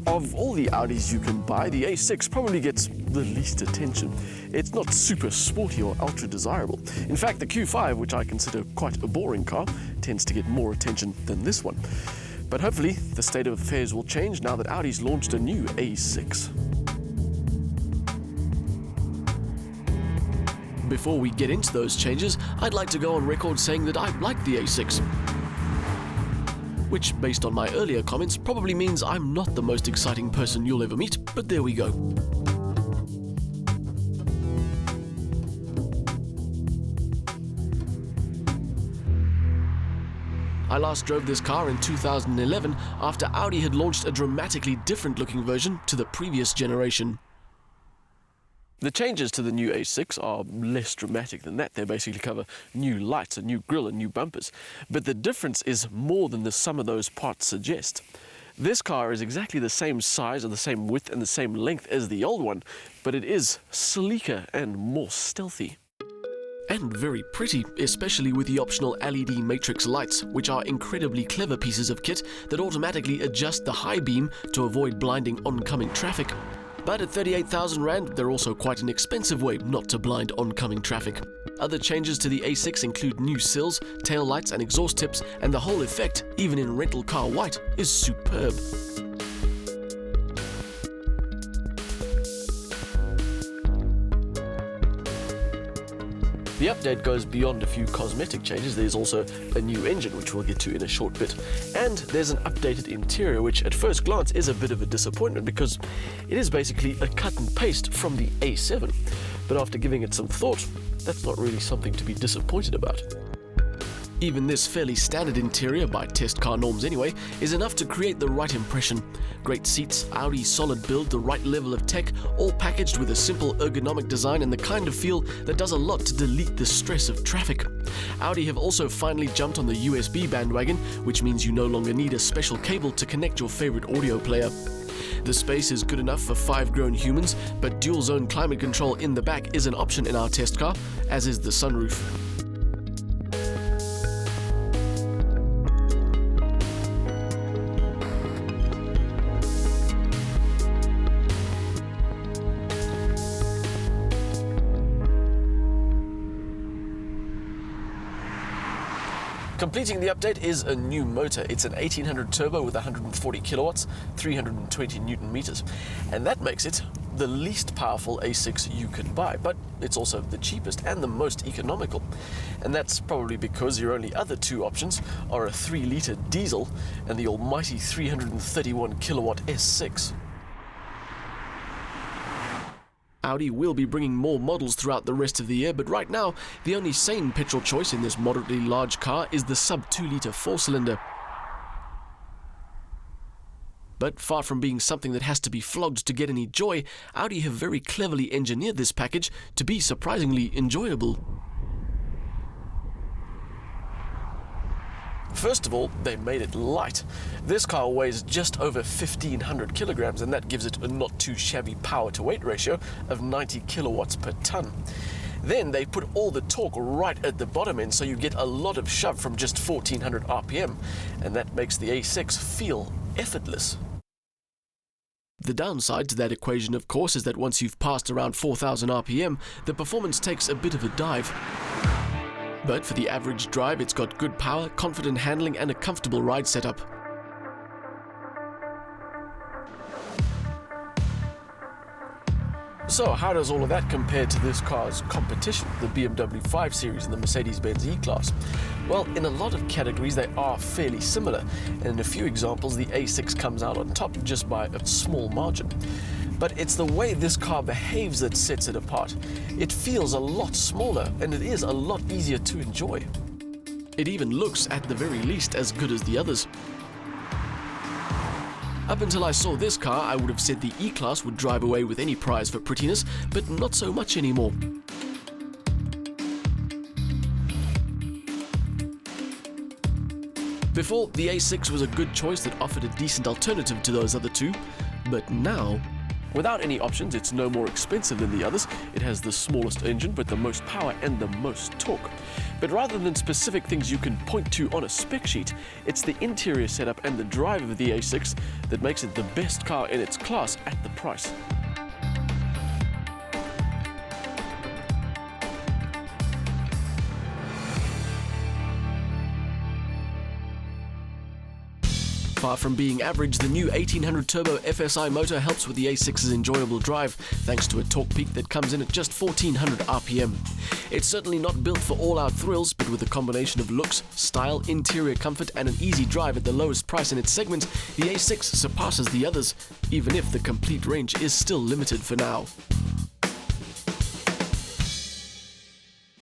Of all the Audis you can buy, the A6 probably gets the least attention. It's not super sporty or ultra desirable. In fact, the Q5, which I consider quite a boring car, tends to get more attention than this one. But hopefully, the state of affairs will change now that Audi's launched a new A6. Before we get into those changes, I'd like to go on record saying that I like the A6. Which, based on my earlier comments, probably means I'm not the most exciting person you'll ever meet, but there we go. I last drove this car in 2011 after Audi had launched a dramatically different looking version to the previous generation. The changes to the new A6 are less dramatic than that. They basically cover new lights, a new grille and new bumpers. But the difference is more than the sum of those parts suggest. This car is exactly the same size or the same width and the same length as the old one, but it is sleeker and more stealthy. And very pretty, especially with the optional LED matrix lights, which are incredibly clever pieces of kit that automatically adjust the high beam to avoid blinding oncoming traffic. But at 38,000 Rand, they're also quite an expensive way not to blind oncoming traffic. Other changes to the A6 include new sills, tail lights and exhaust tips, and the whole effect, even in rental car white, is superb. The update goes beyond a few cosmetic changes. There's also a new engine, which we'll get to in a short bit. And there's an updated interior, which at first glance is a bit of a disappointment because it is basically a cut and paste from the A7. But after giving it some thought, that's not really something to be disappointed about. Even this fairly standard interior, by test car norms anyway, is enough to create the right impression. Great seats, Audi solid build, the right level of tech, all packaged with a simple ergonomic design and the kind of feel that does a lot to delete the stress of traffic. Audi have also finally jumped on the USB bandwagon, which means you no longer need a special cable to connect your favorite audio player. The space is good enough for 5 grown humans, but dual zone climate control in the back is an option in our test car, as is the sunroof. Completing the update is a new motor. It's an 1800 turbo with 140 kilowatts, 320 newton meters. And that makes it the least powerful A6 you can buy, but it's also the cheapest and the most economical. And that's probably because your only other two options are a 3-litre diesel and the almighty 331 kilowatt S6. Audi will be bringing more models throughout the rest of the year, but right now, the only sane petrol choice in this moderately large car is the sub-2-litre 4-cylinder. But far from being something that has to be flogged to get any joy, Audi have very cleverly engineered this package to be surprisingly enjoyable. First of all, they made it light. This car weighs just over 1,500 kilograms, and that gives it a not too shabby power-to-weight ratio of 90 kilowatts per ton. Then they put all the torque right at the bottom end, so you get a lot of shove from just 1,400 RPM, and that makes the A6 feel effortless. The downside to that equation, of course, is that once you've passed around 4,000 RPM, the performance takes a bit of a dive. But for the average drive, it's got good power, confident handling, and a comfortable ride setup. So how does all of that compare to this car's competition, the BMW 5 Series and the Mercedes-Benz E-Class? Well, in a lot of categories they are fairly similar, and in a few examples the A6 comes out on top just by a small margin. But it's the way this car behaves that sets it apart. It feels a lot smaller, and it is a lot easier to enjoy. It even looks, at the very least, as good as the others. Up until I saw this car, I would have said the E-Class would drive away with any prize for prettiness, but not so much anymore. Before, the A6 was a good choice that offered a decent alternative to those other two, but now, Without any options, it's no more expensive than the others. It has the smallest engine with the most power and the most torque. But rather than specific things you can point to on a spec sheet, it's the interior setup and the drive of the A6 that makes it the best car in its class at the price. Far from being average, the new 1800 turbo FSI motor helps with the A6's enjoyable drive, thanks to a torque peak that comes in at just 1400 RPM. It's certainly not built for all-out thrills, but with a combination of looks, style, interior comfort, and an easy drive at the lowest price in its segment, the A6 surpasses the others, even if the complete range is still limited for now.